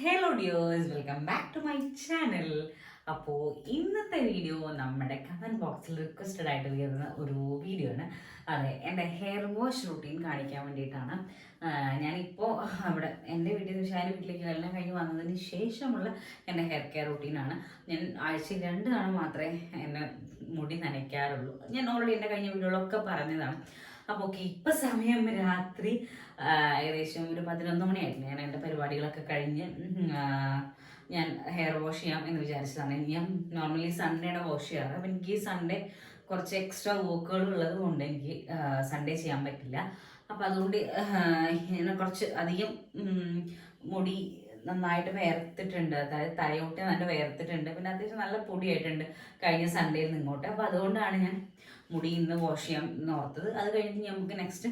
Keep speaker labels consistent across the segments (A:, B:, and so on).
A: Hello dears, welcome back to my channel. അപ്പോൾ ഇന്നത്തെ video നമ്മുടെ കമൻറ്റ് ബോക്സിൽ റിക്വസ്റ്റഡ് ആയിട്ട് വരുന്ന ഒരു വീഡിയോ ആണ്. അതെ, എൻ്റെ ഹെയർ വാഷ് റുട്ടീൻ കാണിക്കാൻ വേണ്ടിയിട്ടാണ്. ഞാനിപ്പോൾ അവിടെ എൻ്റെ വീട്ടിൽ നിന്ന് ഷാരി വീട്ടിലേക്ക് എല്ലാം കഴിഞ്ഞ് വന്നതിന് ശേഷമുള്ള എൻ്റെ ഹെയർ കെയർ റുട്ടീനാണ്. ഞാൻ ആഴ്ചയിൽ 2 തവണ മാത്രമേ എന്നെ മുടി നനയ്ക്കാറുള്ളൂ. ഞാൻ ഓൾറെഡി എൻ്റെ കഴിഞ്ഞ വീഡിയോകളൊക്കെ പറഞ്ഞതാണ്. അപ്പോൾ ഓക്കെ, ഇപ്പം സമയം രാത്രി ഏകദേശം ഒരു 11 മണിയായിരുന്നു. ഞാൻ എൻ്റെ പരിപാടികളൊക്കെ കഴിഞ്ഞ് ഞാൻ ഹെയർ വാഷ് ചെയ്യാം എന്ന് വിചാരിച്ചതാണ്. ഞാൻ നോർമലി സൺഡേയുടെ വാഷ് ചെയ്യാറ്. അപ്പം എനിക്ക് ഈ സൺഡേ കുറച്ച് എക്സ്ട്രാ വർക്കുകൾ ഉള്ളത് കൊണ്ട് എനിക്ക് സൺഡേ ചെയ്യാൻ പറ്റില്ല. അപ്പം അതുകൊണ്ട് ഇങ്ങനെ കുറച്ച് അധികം മുടി നന്നായിട്ട് വേർത്തിട്ടുണ്ട്. അതായത് തലയോട്ടി നല്ല വേർത്തിട്ടുണ്ട്. പിന്നെ അത്യാവശ്യം നല്ല പൊടിയായിട്ടുണ്ട് കഴിഞ്ഞ സൺഡേയിൽ നിന്ന് ഇങ്ങോട്ട്. അപ്പോൾ അതുകൊണ്ടാണ് ഞാൻ മുടി ഇന്ന് വാഷ് ചെയ്യാം എന്ന് ഓർത്തത്. അത് കഴിഞ്ഞിട്ട് നമുക്ക് നെക്സ്റ്റ്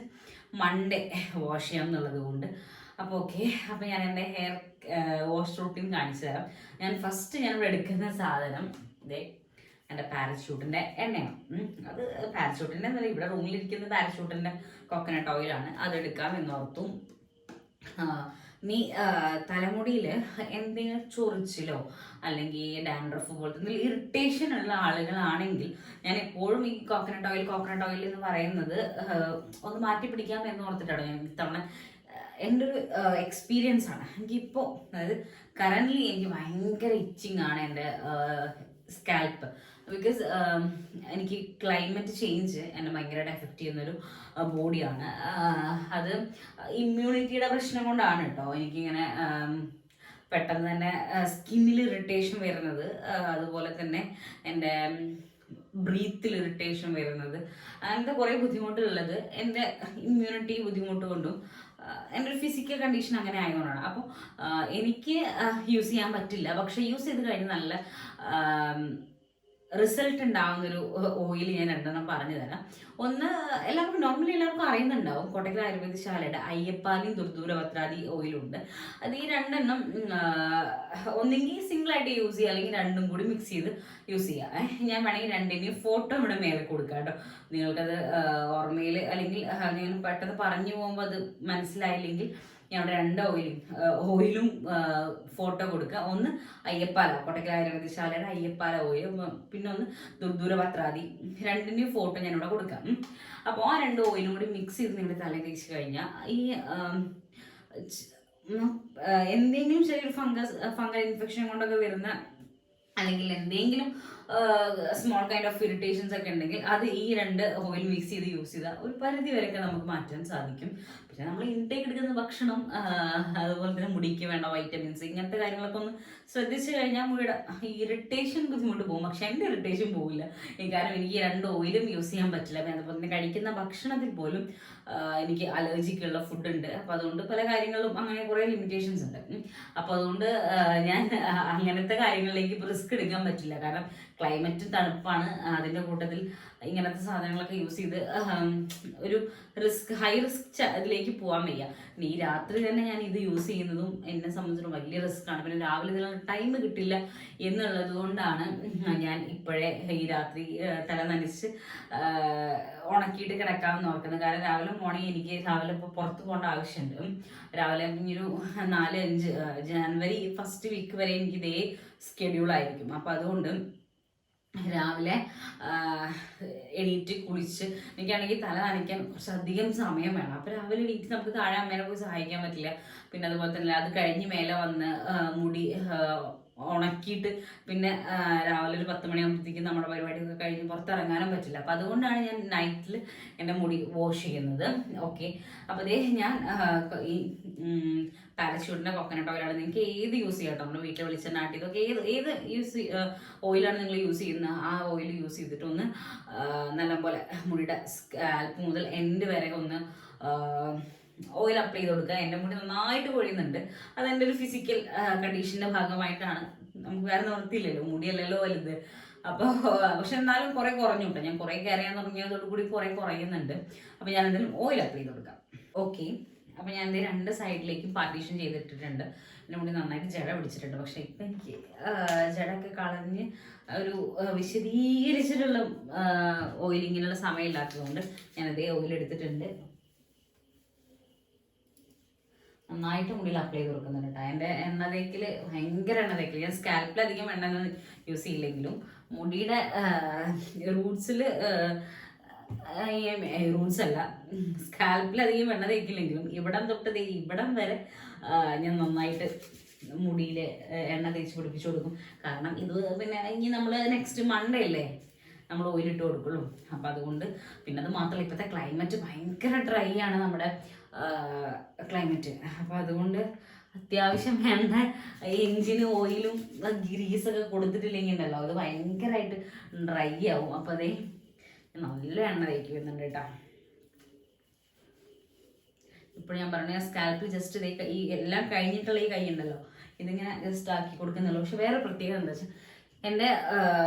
A: മൺഡേ വാഷ് ചെയ്യാം എന്നുള്ളത് കൊണ്ട്. അപ്പോൾ ഓക്കെ, അപ്പോൾ ഞാൻ എൻ്റെ ഹെയർ വാഷ് റൂട്ടീൻ കാണിച്ചു തരാം. ഞാൻ ഇവിടെ എടുക്കുന്ന സാധനം ഇതേ എൻ്റെ പാരച്യൂട്ടിൻ്റെ എണ്ണയാണ്. അത് പാരച്യൂട്ടിൻ്റെ എന്നല്ല, ഇവിടെ റൂമിലിരിക്കുന്ന പാരച്യൂട്ടിൻ്റെ കോക്കനട്ട് ഓയിലാണ്. അതെടുക്കാം എന്നോർത്തും. നീ തലമുടിയിൽ എന്തെങ്കിലും ചൊറിച്ചിലോ അല്ലെങ്കിൽ ഡാൻഡ്രഫ് പോലത്തെ എന്തെങ്കിലും ഇറിറ്റേഷൻ ഉള്ള ആളുകളാണെങ്കിൽ ഞാൻ എപ്പോഴും ഈ കോക്കനട്ട് ഓയിൽ എന്ന് പറയുന്നത് ഒന്ന് മാറ്റി പിടിക്കാം എന്ന് ഓർത്തിട്ടാണ് ഞാൻ ഇത്തവണ. എൻ്റെ ഒരു എക്സ്പീരിയൻസ് ആണ്. എനിക്കിപ്പോൾ അതായത് കറൻ്റ്ലി എനിക്ക് ഭയങ്കര ഇച്ചിങ് ആണ് എൻ്റെ സ്കാൽപ്പ്. ബിക്കോസ് എനിക്ക് ക്ലൈമറ്റ് ചേഞ്ച് എന്നെ ഭയങ്കരമായിട്ട് എഫക്റ്റ് ചെയ്യുന്നൊരു ബോഡിയാണ്. അത് ഇമ്മ്യൂണിറ്റിയുടെ പ്രശ്നം കൊണ്ടാണ് കേട്ടോ എനിക്കിങ്ങനെ പെട്ടെന്ന് തന്നെ സ്കിന്നിൽ ഇറിറ്റേഷൻ വരുന്നത്. അതുപോലെ തന്നെ എൻ്റെ ബ്രീത്തിൽ ഇറിറ്റേഷൻ വരുന്നത്, അങ്ങനത്തെ കുറേ ബുദ്ധിമുട്ടുള്ളത് എൻ്റെ ഇമ്മ്യൂണിറ്റി ബുദ്ധിമുട്ട് കൊണ്ടും എൻ്റെ ഒരു ഫിസിക്കൽ കണ്ടീഷൻ അങ്ങനെ ആയതുകൊണ്ടാണ്. അപ്പോൾ എനിക്ക് യൂസ് ചെയ്യാൻ പറ്റില്ല. പക്ഷെ യൂസ് ചെയ്ത് കഴിഞ്ഞ് നല്ല റിസൾട്ട് ഉണ്ടാവുന്നൊരു ഓയിൽ ഞാൻ 2 പറഞ്ഞു തരാം. ഒന്ന് നോർമലി എല്ലാവർക്കും അറിയുന്നുണ്ടാവും, കോട്ടക്കൽ ആയുർവേദശാലയുടെ അയ്യപ്പാലിയും ദുർദൂരപത്രാദി ഓയിലുണ്ട്. അത് ഈ 2 ഒന്നെങ്കിൽ സിംഗിളായിട്ട് യൂസ് ചെയ്യുക, അല്ലെങ്കിൽ 2 കൂടി മിക്സ് ചെയ്ത് യൂസ് ചെയ്യുക. ഞാൻ വേണമെങ്കിൽ 2ൻ്റെയും ഫോട്ടോ ഇവിടെ മേലെ കൊടുക്കാം കേട്ടോ. നിങ്ങൾക്കത് ഓർമ്മയിൽ അല്ലെങ്കിൽ നിങ്ങൾ പെട്ടെന്ന് പറഞ്ഞു പോകുമ്പോൾ അത് മനസ്സിലായില്ലെങ്കിൽ ഞാൻ അവിടെ 2 ഓയിലും ഫോട്ടോ കൊടുക്കുക. ഒന്ന് അയ്യപ്പാല, കോട്ടക്കൽ ആയുർവേദശാലയുടെ അയ്യപ്പാല ഓയിൽ, പിന്നെ ഒന്ന് ദുർദൂരപത്രാദി. 2ൻ്റെയും ഫോട്ടോ ഞാനിവിടെ കൊടുക്കാം. അപ്പോൾ ആ 2 ഓയിലും കൂടി മിക്സ് ചെയ്ത് നിങ്ങൾ തല തേച്ച് കഴിഞ്ഞാൽ ഈ എന്തെങ്കിലും ചെറിയൊരു ഫംഗൽ ഇൻഫെക്ഷൻ കൊണ്ടൊക്കെ വരുന്ന അല്ലെങ്കിൽ എന്തെങ്കിലും സ്മോൾ കൈൻഡ് ഓഫ് ഇറിറ്റേഷൻസ് ഒക്കെ ഉണ്ടെങ്കിൽ അത് ഈ 2 ഓയിൽ മിക്സ് ചെയ്ത് യൂസ് ചെയ്താൽ ഒരു പരിധി വരെയൊക്കെ നമുക്ക് മാറ്റാൻ സാധിക്കും. പിന്നെ നമ്മൾ ഇൻടേക്ക് എടുക്കുന്ന ഭക്ഷണം, അതുപോലെ തന്നെ മുടിക്ക് വേണ്ട വൈറ്റമിൻസ്, ഇങ്ങനത്തെ കാര്യങ്ങളൊക്കെ ഒന്ന് ശ്രദ്ധിച്ചു കഴിഞ്ഞാൽ മുടിയുടെ ഇറിറ്റേഷൻ ബുദ്ധിമുട്ട് പോകും. പക്ഷെ എൻ്റെ ഇറിറ്റേഷൻ പോകില്ല. കാരണം എനിക്ക് 2 ഓയിലും യൂസ് ചെയ്യാൻ പറ്റില്ല. പിന്നെ അതുപോലെ തന്നെ കഴിക്കുന്ന ഭക്ഷണത്തിൽ പോലും എനിക്ക് അലർജിക്കുള്ള ഫുഡ് ഉണ്ട്. അപ്പോൾ അതുകൊണ്ട് പല കാര്യങ്ങളിലും അങ്ങനെ കുറേ ലിമിറ്റേഷൻസ് ഉണ്ട്. അപ്പോൾ അതുകൊണ്ട് ഞാൻ അങ്ങനത്തെ കാര്യങ്ങളിലേക്ക് ഇപ്പോൾ റിസ്ക് എടുക്കാൻ പറ്റില്ല. കാരണം ക്ലൈമറ്റ് തണുപ്പാണ്. അതിൻ്റെ കൂട്ടത്തിൽ ഇങ്ങനത്തെ സാധനങ്ങളൊക്കെ യൂസ് ചെയ്ത് ഒരു ഹൈ റിസ്ക് ഇതിലേക്ക് പോകാൻ വയ്യ. ഈ രാത്രി തന്നെ ഞാൻ ഇത് യൂസ് ചെയ്യുന്നതും എന്നെ സംബന്ധിച്ചിടത്തോളം വലിയ റിസ്ക് ആണ്. പിന്നെ രാവിലെ ഇതിനുള്ള ടൈം കിട്ടില്ല എന്നുള്ളത് കൊണ്ടാണ് ഞാൻ ഇപ്പോഴേ ഈ രാത്രി തല നനച്ച് ഉണക്കിയിട്ട് കിടക്കാമെന്ന് ഓർക്കുന്നത്. കാരണം രാവിലെ മോർണിംഗ് എനിക്ക് ഇപ്പോൾ പുറത്ത് പോകേണ്ട ആവശ്യമുണ്ട്. രാവിലെ ഒരു 4-5 ജനുവരി ഫസ്റ്റ് വീക്ക് വരെ എനിക്ക് ഇതേ സ്കെഡ്യൂളായിരിക്കും. അപ്പോൾ അതുകൊണ്ട് രാവിലെ എണീറ്റ് കുളിച്ച് എനിക്കാണെങ്കിൽ തല നനയ്ക്കാൻ കുറച്ചധികം സമയം വേണം. അപ്പോൾ രാവിലെ എണീറ്റ് നമുക്ക് താഴെ അമ്മേനെ പോയി സഹായിക്കാൻ പറ്റില്ല. പിന്നെ അതുപോലെ തന്നെ അത് കഴിഞ്ഞ് മേലെ വന്ന് മുടി ഉണക്കിയിട്ട് പിന്നെ രാവിലെ ഒരു 10 മണിയാകുമ്പോഴത്തേക്കും നമ്മുടെ പരിപാടിയൊക്കെ കഴിഞ്ഞ് പുറത്തിറങ്ങാനും പറ്റില്ല. അപ്പോൾ അതുകൊണ്ടാണ് ഞാൻ നൈറ്റിൽ എൻ്റെ മുടി വാഷ് ചെയ്യുന്നത്. ഓക്കെ, അപ്പോൾ അതേ ഞാൻ ഈ പാരച്യൂട്ടിൻ്റെ കോക്കനട്ട് ഓയിലാണ്. നിങ്ങൾക്ക് ഏത് യൂസ് ചെയ്യാം കേട്ടോ. നമ്മുടെ വീട്ടിൽ വെളിച്ചെണ്ണ ആട്ടിയതൊക്കെ ഏത് ഓയിലാണ് നിങ്ങൾ യൂസ് ചെയ്യുന്നത്, ആ ഓയിൽ യൂസ് ചെയ്തിട്ട് ഒന്ന് നല്ലപോലെ മുടിയുടെ സ്കാൽപ്പ് മുതൽ എൻഡ് വരെ ഒന്ന് ഓയിൽ അപ്ലൈ ചെയ്ത് കൊടുക്കുക. എൻ്റെ മുടി നന്നായിട്ട് പൊഴിയുന്നുണ്ട്. അതെൻ്റെ ഒരു ഫിസിക്കൽ കണ്ടീഷൻ്റെ ഭാഗമായിട്ടാണ്. നമുക്ക് വേറെ നിവർത്തിയില്ലല്ലോ, മുടിയല്ലല്ലോ വലുത്. അപ്പോൾ പക്ഷെ എന്നാലും കുറേ കുറഞ്ഞു കേട്ടോ. ഞാൻ കുറേ കെയർ ചെയ്യാൻ തുടങ്ങിയതോടുകൂടി കുറേ കുറയുന്നുണ്ട്. അപ്പോൾ ഞാൻ എന്തായാലും ഓയിൽ അപ്ലൈ ചെയ്ത് കൊടുക്കാം. ഓക്കെ, അപ്പോൾ ഞാൻ 2 സൈഡിലേക്കും പാർട്ടീഷൻ ചെയ്തിട്ടിട്ടുണ്ട്. എൻ്റെ മുടി നന്നായിട്ട് ജട പിടിച്ചിട്ടുണ്ട്. പക്ഷെ ഇപ്പം എനിക്ക് ജടയൊക്കെ കളഞ്ഞ് ഒരു വിശദീകരിച്ചിട്ടുള്ള ഓയിലിങ്ങിനുള്ള സമയമില്ലാത്തതുകൊണ്ട് ഞാനതേ ഓയിൽ എടുത്തിട്ടുണ്ട്. നന്നായിട്ട് മുടിയിൽ അപ്ലൈ ചെയ്ത് കൊടുക്കുന്നുണ്ട് കേട്ടോ. എൻ്റെ എണ്ണ തേക്കിൽ ഭയങ്കര എണ്ണ തേക്കിൽ, ഞാൻ സ്കാൽപ്പിൽ അധികം എണ്ണ യൂസ് ചെയ്യില്ലെങ്കിലും മുടിയുടെ റൂട്ട്സിൽ, റൂട്ട്സ് അല്ല, സ്കാൽപ്പിൽ അധികം എണ്ണ തേക്കില്ലെങ്കിലും ഇവിടം തൊട്ട് ഇവിടം വരെ ഞാൻ നന്നായിട്ട് മുടിയിൽ എണ്ണ തേച്ച് പിടിപ്പിച്ചു കൊടുക്കും. കാരണം ഇത് പിന്നെ ഇനി നമ്മൾ നെക്സ്റ്റ് മൺഡേ അല്ലേ നമ്മൾ ഓയിലിട്ട് കൊടുക്കുള്ളൂ. അപ്പം അതുകൊണ്ട് പിന്നെ അത് മാത്രമല്ല, ഇപ്പോഴത്തെ ക്ലൈമറ്റ് ഭയങ്കര ഡ്രൈ ആണ് നമ്മുടെ ക്ലൈമറ്റ്. അപ്പം അതുകൊണ്ട് അത്യാവശ്യം വേണ്ട എഞ്ചിന് ഓയിലും ഗ്രീസൊക്കെ കൊടുത്തിട്ടില്ലെങ്കിൽ ഉണ്ടല്ലോ അത് ഭയങ്കരമായിട്ട് ഡ്രൈ ആവും. അപ്പം അതേ നല്ല എണ്ണ തേക്ക് വരുന്നുണ്ട് കേട്ടോ. ഇപ്പോൾ ഞാൻ പറഞ്ഞ സ്കാൽപ്പിൽ ജസ്റ്റ് ഇതേ ഈ എല്ലാം കഴിഞ്ഞിട്ടുള്ള ഈ കൈ ഉണ്ടല്ലോ ഇതിങ്ങനെ ജസ്റ്റ് ആക്കി കൊടുക്കുന്നുള്ളൂ. പക്ഷെ വേറെ പ്രത്യേകത എന്താ വെച്ചാൽ എൻ്റെ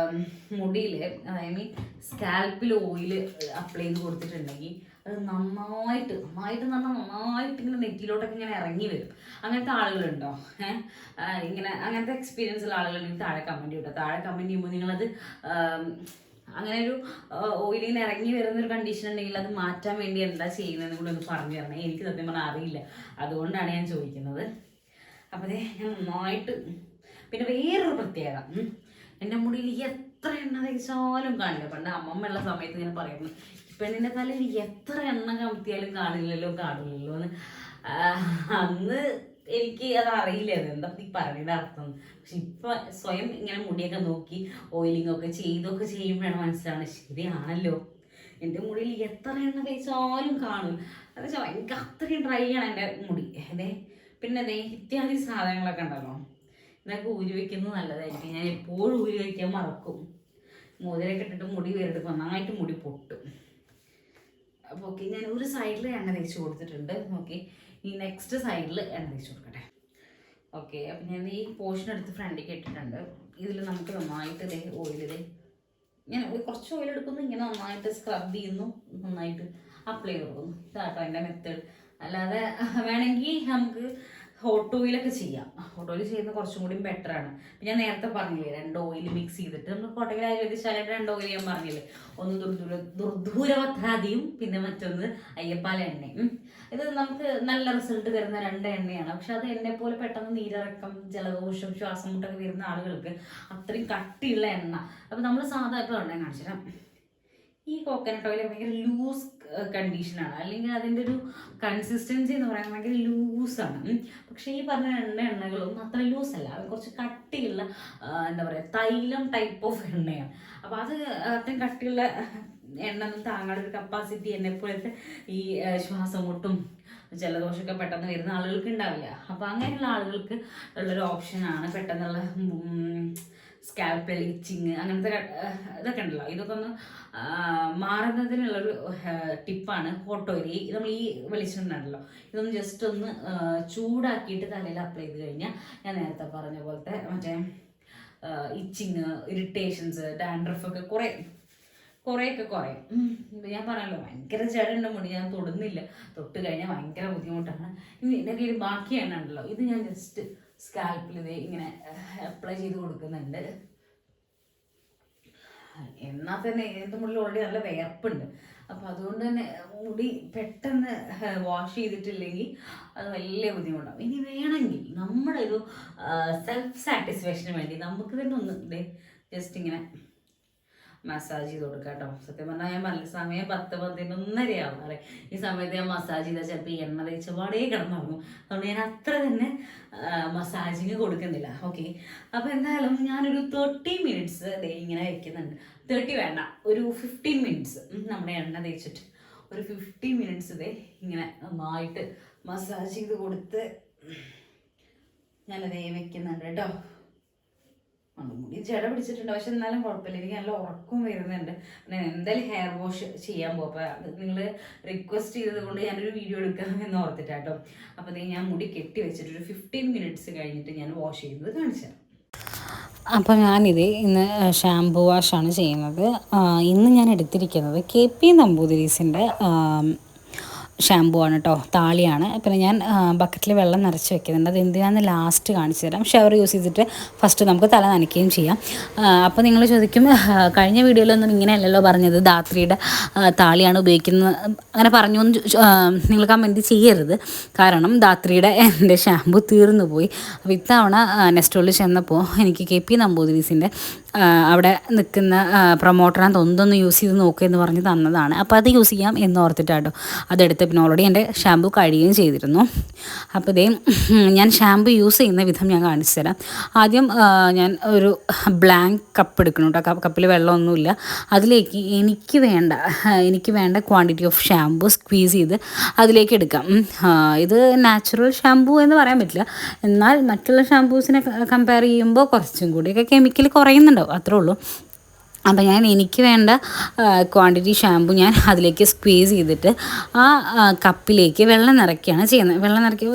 A: മുടിയിൽ, അതായത് സ്കാൽപ്പിൽ ഓയിൽ അപ്ലൈ ചെയ്ത് കൊടുത്തിട്ടുണ്ടെങ്കിൽ അത് നന്നായിട്ട് ഇങ്ങനെ നെറ്റിയിലോട്ടൊക്കെ ഇങ്ങനെ ഇറങ്ങി വരും. അങ്ങനത്തെ ആളുകളുണ്ടോ? ഇങ്ങനെ അങ്ങനത്തെ എക്സ്പീരിയൻസ് ഉള്ള ആളുകളുണ്ടെങ്കിൽ താഴെ കമൻറ്റ് ചെയ്യട്ടോ. താഴെ കമൻറ്റ് ചെയ്യുമ്പോൾ നിങ്ങളത് അങ്ങനെ ഒരു ഓയിലിന് ഇറങ്ങി വരുന്നൊരു കണ്ടീഷൻ ഉണ്ടെങ്കിൽ അത് മാറ്റാൻ വേണ്ടി എന്താ ചെയ്യുന്നതെന്ന് കൂടെ ഒന്ന് പറഞ്ഞു തരണേ. എനിക്ക് സത്യം പറഞ്ഞാൽ അറിയില്ല, അതുകൊണ്ടാണ് ഞാൻ ചോദിക്കുന്നത്. അപ്പോൾ അതെ ഞാൻ നന്നായിട്ട്, പിന്നെ വേറൊരു പ്രത്യേകത, എൻ്റെ മുടിയിൽ എത്ര എണ്ണ തേച്ചാലും കാണില്ല. പണ്ട് അമ്മമ്മ ഉള്ള സമയത്ത് ഇങ്ങനെ പറയുന്നു, പെണ്ണിൻ്റെ തലയിൽ എത്ര എണ്ണ കമത്തിയാലും കാണില്ലല്ലോ എന്ന്. അന്ന് എനിക്ക് അത് അറിയില്ലായിരുന്നു എന്താ ഈ പറയുന്നത് അർത്ഥം. പക്ഷെ ഇപ്പൊ സ്വയം ഇങ്ങനെ മുടിയൊക്കെ നോക്കി ഓയിലിംഗ് ഒക്കെ ചെയ്തൊക്കെ ചെയ്യുമ്പോഴാണ് മനസ്സിലാവുന്നത് ശരിയാണല്ലോ, എൻ്റെ മുടിയിൽ എത്ര എണ്ണ തേച്ചാലും കാണും. എന്ന് വെച്ചാൽ എനിക്ക് അത്രയും ഡ്രൈ ആണ് എൻ്റെ മുടി. അതെ പിന്നെ അതെ ഇത്യാദി സാധനങ്ങളൊക്കെ ഉണ്ടല്ലോ, ഇതൊക്കെ ഊരി വയ്ക്കുന്നത് നല്ലതായിരിക്കും. ഞാൻ എപ്പോഴും ഊരി വയ്ക്കാൻ മറക്കും. മോതിരൊക്കെ ഇട്ടിട്ട് മുടി വേറെടുക്കും, നന്നായിട്ട് മുടി പൊട്ടും. അപ്പോൾ ഓക്കെ, ഞാൻ ഒരു സൈഡിൽ എണ്ണ തേച്ച് കൊടുത്തിട്ടുണ്ട്. ഓക്കെ, ഈ നെക്സ്റ്റ് സൈഡിൽ എണ്ണ തേച്ച് കൊടുക്കട്ടെ. ഓക്കെ, അപ്പം ഞാൻ ഈ പോർഷൻ എടുത്ത് ഫ്രണ്ടിലേക്ക് ഇട്ടിട്ടുണ്ട്. ഇതിൽ നമുക്ക് നന്നായിട്ട് ഇതേ ഓയിൽ, ഞാൻ കുറച്ച് ഓയിൽ എടുക്കുന്നു, ഇങ്ങനെ നന്നായിട്ട് സ്ക്രബ് ചെയ്യുന്നു, നന്നായിട്ട് അപ്ലൈ ചെയ്ത് കൊടുക്കുന്നു. ഇതാട്ടോ എൻ്റെ മെത്തേഡ്. അല്ലാതെ വേണമെങ്കിൽ നമുക്ക് ഹോട്ട് ഓയിലൊക്കെ ചെയ്യാം. ഹോട്ട് ഓയിൽ ചെയ്യുന്നത് കുറച്ചും കൂടി ബെറ്ററാണ്. ഞാൻ നേരത്തെ പറഞ്ഞില്ലേ 2 ഓയിൽ മിക്സ് ചെയ്തിട്ട് നമ്മൾ കോട്ടയിൽ ആയുർവേദശാലയുടെ 2 ഓയിൽ ഞാൻ പറഞ്ഞില്ലേ, ഒന്ന് ദുർദൂരവത്രാദിയും പിന്നെ മറ്റൊന്ന് അയ്യപ്പാല എണ്ണയും. ഇത് നമുക്ക് നല്ല റിസൾട്ട് തരുന്ന 2 എണ്ണയാണ്. പക്ഷെ അത് എന്നെ പോലെ പെട്ടെന്ന് നീരിറക്കം, ജലദോഷം, ശ്വാസം മുട്ടൊക്കെ വരുന്ന ആളുകൾക്ക് അത്രയും കട്ടിയുള്ള എണ്ണ. അപ്പം നമ്മൾ സാധാ ഇപ്പോൾ എണ്ണ കാണിച്ചുതരാം. ഈ കോക്കനട്ട് ഓയിൽ ഭയങ്കര ലൂസ് കണ്ടീഷനാണ്, അല്ലെങ്കിൽ അതിൻ്റെ ഒരു കൺസിസ്റ്റൻസി എന്ന് പറയുന്നത് ഭയങ്കര ലൂസാണ്. പക്ഷേ ഈ പറഞ്ഞ എണ്ണകളൊന്നും അത്ര ലൂസല്ല, അത് കുറച്ച് കട്ടിയുള്ള എന്താ പറയുക തൈലം ടൈപ്പ് ഓഫ് എണ്ണയാണ്. അപ്പോൾ അത് അത്രയും കട്ടിയുള്ള എണ്ണ ഒന്നും താങ്ങാനുള്ള ഒരു കപ്പാസിറ്റി എന്നെപ്പോലത്തെ ഈ ശ്വാസം മുട്ടും ജലദോഷമൊക്കെ പെട്ടെന്ന് വരുന്ന ആളുകൾക്ക് ഉണ്ടാവില്ല. അപ്പോൾ അങ്ങനെയുള്ള ആളുകൾക്ക് ഉള്ളൊരു ഓപ്ഷനാണ് പെട്ടെന്നുള്ള സ്കാൽപ്പൽ ഇച്ചിങ് അങ്ങനത്തെ ഇതൊക്കെ ഉണ്ടല്ലോ. ഇതൊക്കെ ഒന്ന് മാറുന്നതിനുള്ളൊരു ടിപ്പാണ് ഹോട്ട് ഓയിൽ. നമ്മൾ ഈ വെളിച്ചെണ്ണ ഉണ്ടല്ലോ ഇതൊന്ന് ജസ്റ്റ് ഒന്ന് ചൂടാക്കിയിട്ട് തലയിൽ അപ്ലൈ ചെയ്ത് കഴിഞ്ഞാൽ ഞാൻ നേരത്തെ പറഞ്ഞ പോലത്തെ മറ്റേ ഇച്ചിങ്, ഇറിറ്റേഷൻസ്, ഡാൻഡ്രഫൊക്കെ കുറേയൊക്കെ കുറയും. ഞാൻ പറഞ്ഞല്ലോ ഭയങ്കര ജടയുണ്ട് മുടി, ഞാൻ തൊടുന്നില്ല, തൊട്ട് കഴിഞ്ഞാൽ ഭയങ്കര ബുദ്ധിമുട്ടാണ്. ഇനി എൻ്റെ കയ്യിൽ ബാക്കി എണ്ണ ഉണ്ടല്ലോ, ഇത് ഞാൻ ജസ്റ്റ് സ്കാൽപ്പിൽ ഇത് ഇങ്ങനെ അപ്ലൈ ചെയ്ത് കൊടുക്കുന്നുണ്ട്. എന്നാൽ തന്നെ എൻ്റെ മുടിയിൽ ഓൾറെഡി നല്ല വിയർപ്പുണ്ട്. അപ്പോൾ അതുകൊണ്ട് തന്നെ മുടി പെട്ടെന്ന് വാഷ് ചെയ്തിട്ടില്ലെങ്കിൽ അത് വലിയ ബുദ്ധിമുട്ടാവും. ഇനി വേണമെങ്കിൽ നമ്മുടെ ഒരു സെൽഫ് സാറ്റിസ്ഫാക്ഷന് വേണ്ടി നമുക്ക് തന്നെ ഒന്ന് ജസ്റ്റ് ഇങ്ങനെ മസാജ് ചെയ്ത് കൊടുക്കാം കേട്ടോ. സത്യം പറഞ്ഞാൽ ഞാൻ പറഞ്ഞ സമയം 10-11:30 ആവാറ്. ഈ സമയത്ത് ഞാൻ മസാജ് ചെയ്താൽ ചിലപ്പോൾ ഈ എണ്ണ തേച്ച് പാടേ കിടന്നുറങ്ങും. അതുകൊണ്ട് ഞാൻ അത്ര തന്നെ മസാജിങ് കൊടുക്കുന്നില്ല. ഓക്കെ, അപ്പോൾ എന്തായാലും ഞാനൊരു 30 മിനിറ്റ്സ് ഇങ്ങനെ വയ്ക്കുന്നുണ്ട്. 30 വേണ്ട, ഒരു 15 മിനിറ്റ്സ് നമ്മുടെ എണ്ണ തേച്ചിട്ട് ഒരു 15 മിനിറ്റ്സ് ഇങ്ങനെ നന്നായിട്ട് മസാജ് ചെയ്ത് കൊടുത്ത് ഞാനതേ വെക്കുന്നുണ്ട് കേട്ടോ. മുടി ജട പിടിച്ചിട്ടുണ്ട്, പക്ഷെ എന്നാലും കുഴപ്പമില്ല, എനിക്ക് നല്ല ഉറക്കം വരുന്നുണ്ട്. പിന്നെ എന്തായാലും ഹെയർ വാഷ് ചെയ്യാൻ പോകും. അപ്പോൾ നിങ്ങൾ റിക്വസ്റ്റ് ചെയ്തത് കൊണ്ട് ഞാനൊരു വീഡിയോ എടുക്കാമെന്ന് ഓർത്തിട്ടാട്ടോ. അപ്പോൾ ഞാൻ മുടി കെട്ടി വെച്ചിട്ട് ഒരു 15 മിനിറ്റ്സ് കഴിഞ്ഞിട്ട് ഞാൻ വാഷ് ചെയ്യുന്നത് കാണിച്ചു തരാം.
B: അപ്പോൾ ഞാനിത് ഇന്ന് ഷാംപൂ വാഷാണ് ചെയ്യുന്നത്. ഇന്ന് ഞാൻ എടുത്തിരിക്കുന്നത് KP നമ്പൂതിരീസിൻ്റെ ഷാമ്പു ആണ് കേട്ടോ, താളിയാണ്. പിന്നെ ഞാൻ ബക്കറ്റിൽ വെള്ളം നിറച്ച് വെക്കുന്നുണ്ട്. അത് എന്തിനാണെന്ന് ലാസ്റ്റ് കാണിച്ചു തരാം. ഷവർ യൂസ് ചെയ്തിട്ട് ഫസ്റ്റ് നമുക്ക് തല നനയ്ക്കുകയും ചെയ്യാം. അപ്പോൾ നിങ്ങൾ ചോദിക്കും, കഴിഞ്ഞ വീഡിയോയിലൊന്നും ഇങ്ങനെയല്ലല്ലോ പറഞ്ഞത്, ധാത്രിയുടെ താളിയാണ് ഉപയോഗിക്കുന്നത് അങ്ങനെ പറഞ്ഞു എന്ന് നിങ്ങൾ കമൻറ്റ് ചെയ്യരുത്. കാരണം ധാത്രിയുടെ എൻ്റെ ഷാമ്പു തീർന്നു പോയി. അപ്പോൾ ഇത്തവണ നെസ്റ്റോളിൽ ചെന്നപ്പോൾ എനിക്ക് KP നമ്പൂതിരീസിൻ്റെ അവിടെ നിൽക്കുന്ന പ്രൊമോട്ടറാണ് ഒന്നൊന്ന് യൂസ് ചെയ്ത് നോക്കുകയെന്ന് പറഞ്ഞ് തന്നതാണ്. അപ്പോൾ അത് യൂസ് ചെയ്യാം എന്ന് ഓർത്തിട്ടാട്ടോ അതെടുത്ത്. പിന്നെ ഓൾറെഡി എൻ്റെ ഷാമ്പു കഴിയുകയും ചെയ്തിരുന്നു. അപ്പോൾ ഇതേ ഞാൻ ഷാമ്പു യൂസ് ചെയ്യുന്ന വിധം ഞാൻ കാണിച്ചു തരാം. ആദ്യം ഞാൻ ഒരു ബ്ലാങ്ക് കപ്പ് എടുക്കണം കേട്ടോ. കപ്പിൽ വെള്ളമൊന്നുമില്ല. അതിലേക്ക് എനിക്ക് വേണ്ട ക്വാണ്ടിറ്റി ഓഫ് ഷാമ്പു സ്ക്വീസ് ചെയ്ത് അതിലേക്ക് എടുക്കാം. ഇത് നാച്ചുറൽ ഷാമ്പു എന്ന് പറയാൻ പറ്റില്ല, എന്നാൽ മറ്റുള്ള ഷാമ്പൂസിനെ കമ്പയർ ചെയ്യുമ്പോൾ കുറച്ചും കൂടിയൊക്കെ കെമിക്കൽ കുറയുന്നുണ്ടാവും, അത്രേ ഉള്ളൂ. അപ്പോൾ ഞാൻ എനിക്ക് വേണ്ട ക്വാണ്ടിറ്റി ഷാമ്പു ഞാൻ അതിലേക്ക് സ്ക്വീസ് ചെയ്തിട്ട് ആ കപ്പിലേക്ക് വെള്ളം നിറയ്ക്കുകയാണ് ചെയ്യുന്നത്. വെള്ളം നിറയ്ക്കുക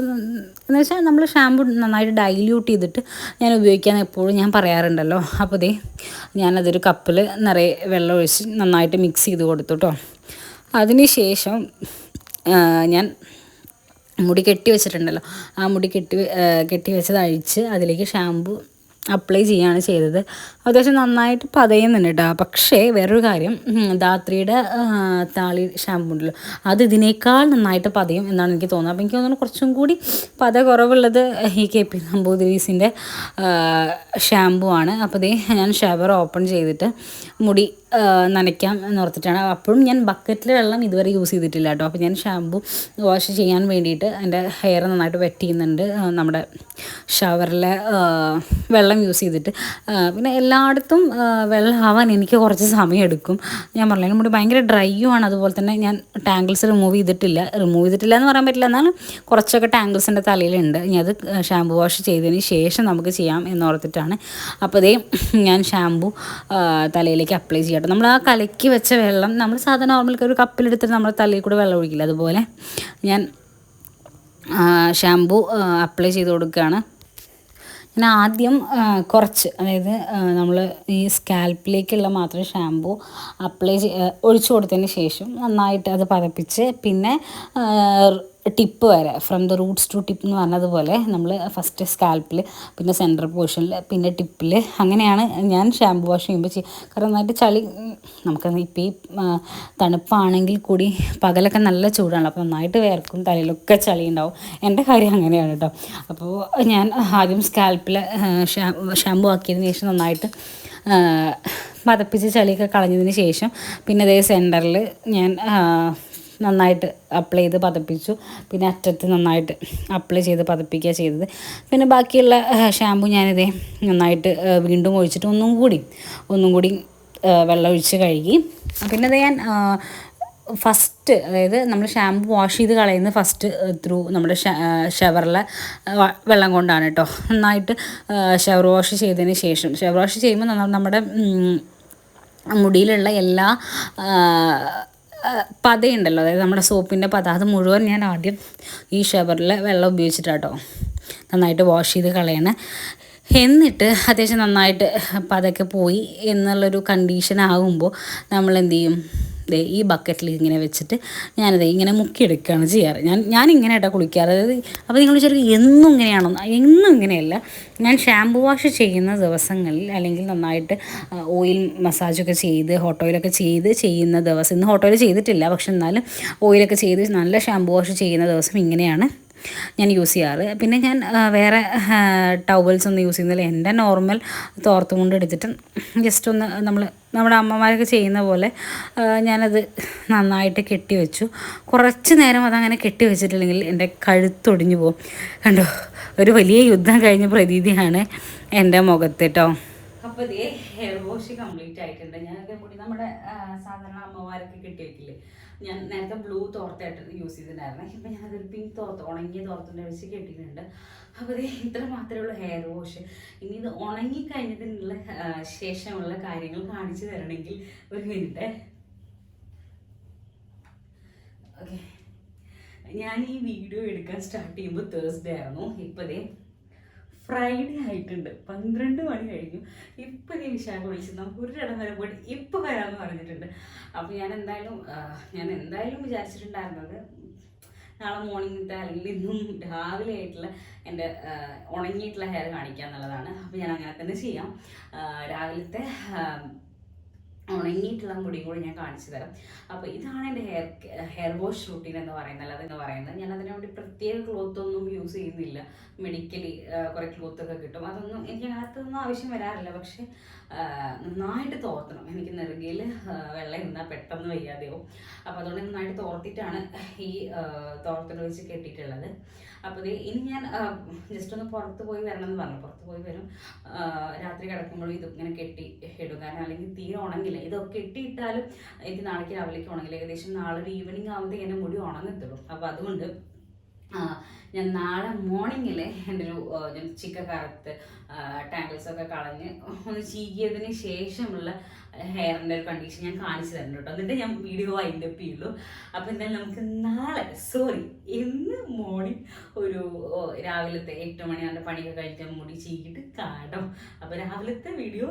B: എന്ന് വെച്ചാൽ നമ്മൾ ഷാമ്പു നന്നായിട്ട് ഡൈല്യൂട്ട് ചെയ്തിട്ട് ഞാൻ ഉപയോഗിക്കാമെന്ന് എപ്പോഴും ഞാൻ പറയാറുണ്ടല്ലോ. അപ്പോൾ ദേ ഞാനതൊരു കപ്പിൽ നിറയെ വെള്ളം ഒഴിച്ച് നന്നായിട്ട് മിക്സ് ചെയ്ത് കൊടുത്തു കേട്ടോ. അതിന് ശേഷം ഞാൻ മുടി കെട്ടി വെച്ചിട്ടുണ്ടല്ലോ, ആ മുടി കെട്ടി വെച്ചത് അഴിച്ച് അതിലേക്ക് ഷാമ്പു അപ്ലൈ ചെയ്യുകയാണ് ചെയ്തത്. അത്യാവശ്യം നന്നായിട്ട് പതയുന്നുണ്ട് കേട്ടോ. പക്ഷേ വേറൊരു കാര്യം, ധാത്രിയുടെ താളി ഷാമ്പു ഉണ്ടല്ലോ, അത് ഇതിനേക്കാൾ നന്നായിട്ട് പതയും എന്നാണ് എനിക്ക് തോന്നുന്നത്. അപ്പോൾ എനിക്ക് തോന്നുന്നു കുറച്ചും കൂടി പത കുറവുള്ളത് ഈ KP നമ്പൂതിരീസിൻ്റെ ഷാമ്പു ആണ്. അപ്പോൾ ഇതേ ഞാൻ ഷവർ ഓപ്പൺ ചെയ്തിട്ട് മുടി നനയ്ക്കാം എന്നോർത്തിട്ടാണ്. അപ്പോഴും ഞാൻ ബക്കറ്റിൽ വെള്ളം ഇതുവരെ യൂസ് ചെയ്തിട്ടില്ല കേട്ടോ. അപ്പോൾ ഞാൻ ഷാമ്പു വാഷ് ചെയ്യാൻ വേണ്ടിയിട്ട് എൻ്റെ ഹെയർ നന്നായിട്ട് വെറ്റ് ചെയ്യുന്നുണ്ട് നമ്മുടെ ഷവറിലെ വെള്ളം യൂസ് ചെയ്തിട്ട്. പിന്നെ എല്ലായിടത്തും വെള്ളം ആവാൻ എനിക്ക് കുറച്ച് സമയം എടുക്കും. ഞാൻ പറഞ്ഞില്ല, മുടി ഭയങ്കര ഡ്രൈയുമാണ്. അതുപോലെ തന്നെ ഞാൻ ടാങ്കിൾസ് റിമൂവ് ചെയ്തിട്ടില്ല എന്ന് പറയാൻ പറ്റില്ല, എന്നാലും കുറച്ചൊക്കെ ടാങ്കിൾസ് എൻ്റെ തലയിലുണ്ട്. ഇനി അത് ഷാമ്പു വാഷ് ചെയ്തതിന് ശേഷം നമുക്ക് ചെയ്യാം എന്നോർത്തിട്ടാണ്. അപ്പോൾ അതേ ഞാൻ ഷാമ്പു തലയിലേക്ക് അപ്ലൈ ചെയ്യാം. നമ്മൾ ആ കലക്കി വെച്ച വെള്ളം നമ്മൾ സാധാരണ നോർമൽ ഒരു കപ്പിലെടുത്തിട്ട് നമ്മൾ തലയിൽ കൂടെ വെള്ളം ഒഴിക്കില്ല, അതുപോലെ ഞാൻ ഷാമ്പു അപ്ലൈ ചെയ്ത് കൊടുക്കുകയാണ്. ഞാൻ ആദ്യം കുറച്ച്, അതായത് നമ്മൾ ഈ സ്കാൽപ്പിലേക്കുള്ള മാത്രം ഷാമ്പു ഒഴിച്ചു കൊടുത്തതിന് ശേഷം നന്നായിട്ട് അത് പതപ്പിച്ച്, പിന്നെ ടിപ്പ് വരെ from the roots to tip എന്ന് പറഞ്ഞതുപോലെ നമ്മൾ ഫസ്റ്റ് സ്കാൽപ്പിൽ, പിന്നെ സെൻറ്റർ പോർഷനിൽ, പിന്നെ ടിപ്പിൽ, അങ്ങനെയാണ് ഞാൻ ഷാമ്പു വാഷ് ചെയ്യുമ്പോൾ കാരണം നന്നായിട്ട് ചളി നമുക്ക് ഇപ്പോൾ ഈ തണുപ്പാണെങ്കിൽ കൂടി പകലൊക്കെ നല്ല ചൂടാണ്, അപ്പോൾ നന്നായിട്ട് വേർക്കും, തലയിലൊക്കെ ചളി ഉണ്ടാവും. എൻ്റെ കാര്യം അങ്ങനെയാണ് കേട്ടോ. അപ്പോൾ ഞാൻ ആദ്യം സ്കാൽപ്പിൽ ഷാമ്പു ആക്കിയതിന് ശേഷം നന്നായിട്ട് പതപ്പിച്ച് ചളിയൊക്കെ കളഞ്ഞതിന് ശേഷം പിന്നെ അതേ സെൻറ്ററിൽ ഞാൻ നന്നായിട്ട് അപ്ലൈ ചെയ്ത് പതപ്പിച്ചു. പിന്നെ അറ്റത്ത് നന്നായിട്ട് അപ്ലൈ ചെയ്ത് പതപ്പിക്കുക ചെയ്തത്. പിന്നെ ബാക്കിയുള്ള ഷാമ്പു ഞാനിതേ നന്നായിട്ട് വീണ്ടും ഒഴിച്ചിട്ട് ഒന്നും കൂടി വെള്ളം ഒഴിച്ച് കഴുകി. പിന്നെ അത് ഞാൻ ഫസ്റ്റ്, അതായത് നമ്മൾ ഷാമ്പു വാഷ് ചെയ്ത് കളയുന്നത് ഫസ്റ്റ് ത്രൂ നമ്മുടെ ഷവറിലെ വെള്ളം കൊണ്ടാണ് കേട്ടോ. നന്നായിട്ട് ഷവർ വാഷ് ചെയ്തതിന് ശേഷം, ഷവർ വാഷ് ചെയ്യുമ്പോൾ നമ്മുടെ മുടിയിലുള്ള എല്ലാ പതയുണ്ടല്ലോ, അതായത് നമ്മുടെ സോപ്പിൻ്റെ പത, അത് മുഴുവൻ ഞാൻ ആദ്യം ഈ ഷവറിൽ വെള്ളം ഉപയോഗിച്ചിട്ടാട്ടോ നന്നായിട്ട് വാഷ് ചെയ്ത് കളയണേ. എന്നിട്ട് അത്യാവശ്യം നന്നായിട്ട് പതൊക്കെ പോയി എന്നുള്ളൊരു കണ്ടീഷൻ ആകുമ്പോൾ നമ്മൾ എന്ത് ചെയ്യും, ഈ ബക്കറ്റിൽ ഇങ്ങനെ വെച്ചിട്ട് ഞാനത് ഇങ്ങനെ മുക്കിയെടുക്കുകയാണ് ചെയ്യാറ്. ഞാൻ ഇങ്ങനെ ആയിട്ടാണ് കുളിക്കാറ്. അതായത് അപ്പോൾ നിങ്ങൾ വിചാരിക്കും എന്നും ഇങ്ങനെയാണോ? എന്നും ഇങ്ങനെയല്ല. ഞാൻ ഷാമ്പു വാഷ് ചെയ്യുന്ന ദിവസങ്ങളിൽ, അല്ലെങ്കിൽ നന്നായിട്ട് ഓയിൽ മസാജൊക്കെ ചെയ്ത് ഹോട്ട് ഓയിലൊക്കെ ചെയ്യുന്ന ദിവസം, ഇന്ന് ഹോട്ട് ഓയിൽ ചെയ്തിട്ടില്ല, പക്ഷെ എന്നാലും ഓയിലൊക്കെ ചെയ്ത് നല്ല ഷാമ്പു വാഷ് ചെയ്യുന്ന ദിവസം ഇങ്ങനെയാണ് ഞാൻ യൂസ് ചെയ്യാറ്. പിന്നെ ഞാൻ വേറെ ടവൽസ് ഒന്നും യൂസ് ചെയ്യുന്നില്ല. എൻ്റെ നോർമൽ തോർത്തും കൊണ്ട് എടുത്തിട്ട് ജസ്റ്റ് ഒന്ന് നമ്മുടെ അമ്മമാരൊക്കെ ചെയ്യുന്ന പോലെ ഞാനത് നന്നായിട്ട് കെട്ടി വെച്ചു. കുറച്ച് നേരം അതങ്ങനെ കെട്ടി വെച്ചിട്ടില്ലെങ്കിൽ എൻ്റെ കഴുത്തൊടിഞ്ഞു പോകും. കണ്ടോ, ഒരു വലിയ യുദ്ധം കഴിഞ്ഞ പ്രതീതിയാണ് എൻ്റെ മുഖത്ത് കേട്ടോ. അപ്പോൾ ഇതേ ഹെയർ വാഷ് കംപ്ലീറ്റ് ആയിട്ടുണ്ട്. ഞാനൊക്കെ കൂടി നമ്മുടെ സാധാരണ അമ്മമാരൊക്കെ കെട്ടി വെക്കില്ലേ, ഞാൻ നേരത്തെ ബ്ലൂ തോർത്തായിട്ട് യൂസ് ചെയ്തിട്ടുണ്ടായിരുന്നു. ഇപ്പം ഞാനതൊരു പിങ്ക് തോർത്ത്, ഉണങ്ങിയ തോർത്തിൻ്റെ വെച്ച് കെട്ടിയിട്ടുണ്ട്. അപ്പോൾ ഇത് ഇത്ര മാത്രമേ ഉള്ളൂ ഹെയർ വാഷ്. ഇനി ഇത് ഉണങ്ങിക്കഴിഞ്ഞതിനുള്ള ശേഷമുള്ള കാര്യങ്ങൾ കാണിച്ചു തരണമെങ്കിൽ ഒരു മിനിറ്റ്. ഓക്കെ, ഞാൻ ഈ വീഡിയോ എടുക്കാൻ സ്റ്റാർട്ട് ചെയ്യുമ്പോൾ തേഴ്സ്ഡേ ആയിരുന്നു. ഇപ്പോൾ ഇതേ ഫ്രൈഡേ ആയിട്ടുണ്ട്, 12 മണി കഴിഞ്ഞു. ഇപ്പോൾ നീ വിശാഖ വിളിച്ച് നമുക്ക് ഒരിടം വരെ പോയിട്ട് ഇപ്പോൾ വരാമെന്ന് പറഞ്ഞിട്ടുണ്ട്. അപ്പോൾ ഞാൻ എന്തായാലും വിചാരിച്ചിട്ടുണ്ടായിരുന്നത്
A: നാളെ മോർണിംഗത്തെ അല്ലെങ്കിൽ ഇന്നും രാവിലെ ആയിട്ടുള്ള എൻ്റെ ഉണങ്ങിയിട്ടുള്ള ഹെയർ കാണിക്കുക എന്നുള്ളതാണ്. അപ്പോൾ ഞാൻ അങ്ങനെ തന്നെ ചെയ്യാം. രാവിലത്തെ ഉണങ്ങിയിട്ടുള്ള മുടി കൂടി ഞാൻ കാണിച്ചു തരാം. അപ്പോൾ ഇതാണ് എൻ്റെ ഹെയർ വാഷ് റൂട്ടീൻ എന്ന് പറയുന്നത്. ഞാൻ അതിനു വേണ്ടി പ്രത്യേക ക്ലോത്തൊന്നും യൂസ് ചെയ്യുന്നില്ല. മെഡിക്കലി കുറേ ക്ലോത്തൊക്കെ കിട്ടും. അതൊന്നും എനിക്ക് അങ്ങനത്തൊന്നും ആവശ്യം വരാറില്ല. പക്ഷേ നന്നായിട്ട് തോർത്തണം. എനിക്ക് നെറുകയിൽ വെള്ളം ഇരുന്നാൽ പെട്ടെന്ന് വയ്യാതെയാവും. അപ്പോൾ അതുകൊണ്ട് നന്നായിട്ട് തോർത്തിട്ടാണ് ഈ തോർത്തിൽ വെച്ച് കെട്ടിയിട്ടുള്ളത്. അപ്പോൾ ഇനി ഞാൻ ജസ്റ്റ് ഒന്ന് പുറത്ത് പോയി വരണം എന്ന് പറഞ്ഞു. പുറത്ത് പോയി വരും. രാത്രി കിടക്കുമ്പോഴും ഇതിങ്ങനെ കെട്ടി ഇടും. കാരണം അല്ലെങ്കിൽ തീരെ ഉണങ്ങില്ല. ഇതൊക്കെ കെട്ടിയിട്ടാലും എനിക്ക് നാളേക്ക് രാവിലേക്ക് ഉണങ്ങില്ല. ഏകദേശം നാളെ ഒരു ഈവനിങ് ആകുമ്പോൾ എൻ്റെ മുടി ഉണങ്ങത്തുള്ളൂ. അപ്പോൾ അതുകൊണ്ട് ഞാൻ നാളെ മോർണിംഗിൽ എൻ്റെ ഞാൻ ചിക്കക്കറുത്ത് ടാങ്കിൾസൊക്കെ കളഞ്ഞ് ഒന്ന് ചീകിയതിന് ശേഷമുള്ള ഹെയറിൻ്റെ ഒരു കണ്ടീഷൻ ഞാൻ കാണിച്ചു തരുന്നുണ്ട് കേട്ടോ. എന്നിട്ട് ഞാൻ വീഡിയോ വൈൻഡപ്പ് ചെയ്യുള്ളൂ. അപ്പോൾ എന്തായാലും നമുക്ക് ഇന്ന് മോർണിംഗ് ഒരു രാവിലത്തെ 8 മണിയാണ്ട് പണിയൊക്കെ കഴിച്ച മുടി ചീകിട്ട് കാണാം. അപ്പോൾ രാവിലത്തെ വീഡിയോ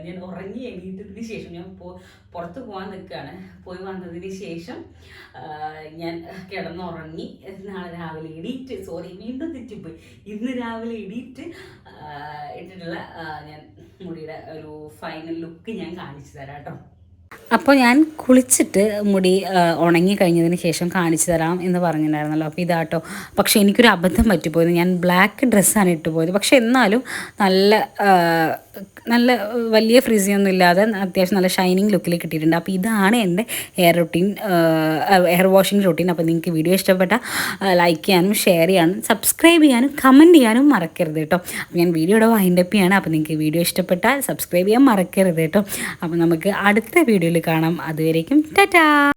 A: ഞാൻ ഉറങ്ങി എണീറ്റതിന് ശേഷം ഞാൻ പുറത്ത് പോകാൻ നിൽക്കുകയാണ്. പോയി വന്നതിന് ശേഷം ഞാൻ കിടന്നുറങ്ങി. നാളെ രാവിലെ വീണ്ടും തെറ്റിപ്പോയി. ഇന്ന് രാവിലെ ഇട്ടിട്ടുള്ള ഞാൻ മുടിയുടെ ഒരു ഫൈനൽ ലുക്ക് ഞാൻ കാണിച്ചു തരാം കേട്ടോ.
B: അപ്പോൾ ഞാൻ കുളിച്ചിട്ട് മുടി ഉണങ്ങി കഴിഞ്ഞതിന് ശേഷം കാണിച്ചു തരാം എന്ന് പറഞ്ഞിട്ടുണ്ടായിരുന്നല്ലോ. അപ്പോൾ ഇതാട്ടോ. പക്ഷേ എനിക്കൊരു അബദ്ധം പറ്റിപ്പോയത്. ഞാൻ ബ്ലാക്ക് ഡ്രസ്സാണ് ഇട്ട് പോയത്. പക്ഷേ എന്നാലും നല്ല വലിയ ഫ്രിസിയൊന്നും ഇല്ലാതെ അത്യാവശ്യം നല്ല ഷൈനിങ് ലുക്കിൽ കിട്ടിയിട്ടുണ്ട്. അപ്പോൾ ഇതാണ് എൻ്റെ ഹെയർ വാഷിംഗ് റൂട്ടീൻ. അപ്പോൾ നിങ്ങൾക്ക് വീഡിയോ ഇഷ്ടപ്പെട്ടാൽ ലൈക്ക് ചെയ്യാനും ഷെയർ ചെയ്യാനും സബ്സ്ക്രൈബ് ചെയ്യാനും കമൻറ്റ് ചെയ്യാനും മറക്കരുത് കേട്ടോ. അപ്പോൾ ഞാൻ വീഡിയോയുടെ വൈൻഡപ്പ് ചെയ്യാണ്. അപ്പോൾ നിങ്ങൾക്ക് വീഡിയോ ഇഷ്ടപ്പെട്ടാൽ സബ്സ്ക്രൈബ് ചെയ്യാൻ മറക്കരുത് കേട്ടോ. അപ്പോൾ നമുക്ക് അടുത്ത വീഡിയോയിൽ കാണാം. അതുവരേക്കും ടാറ്റാ.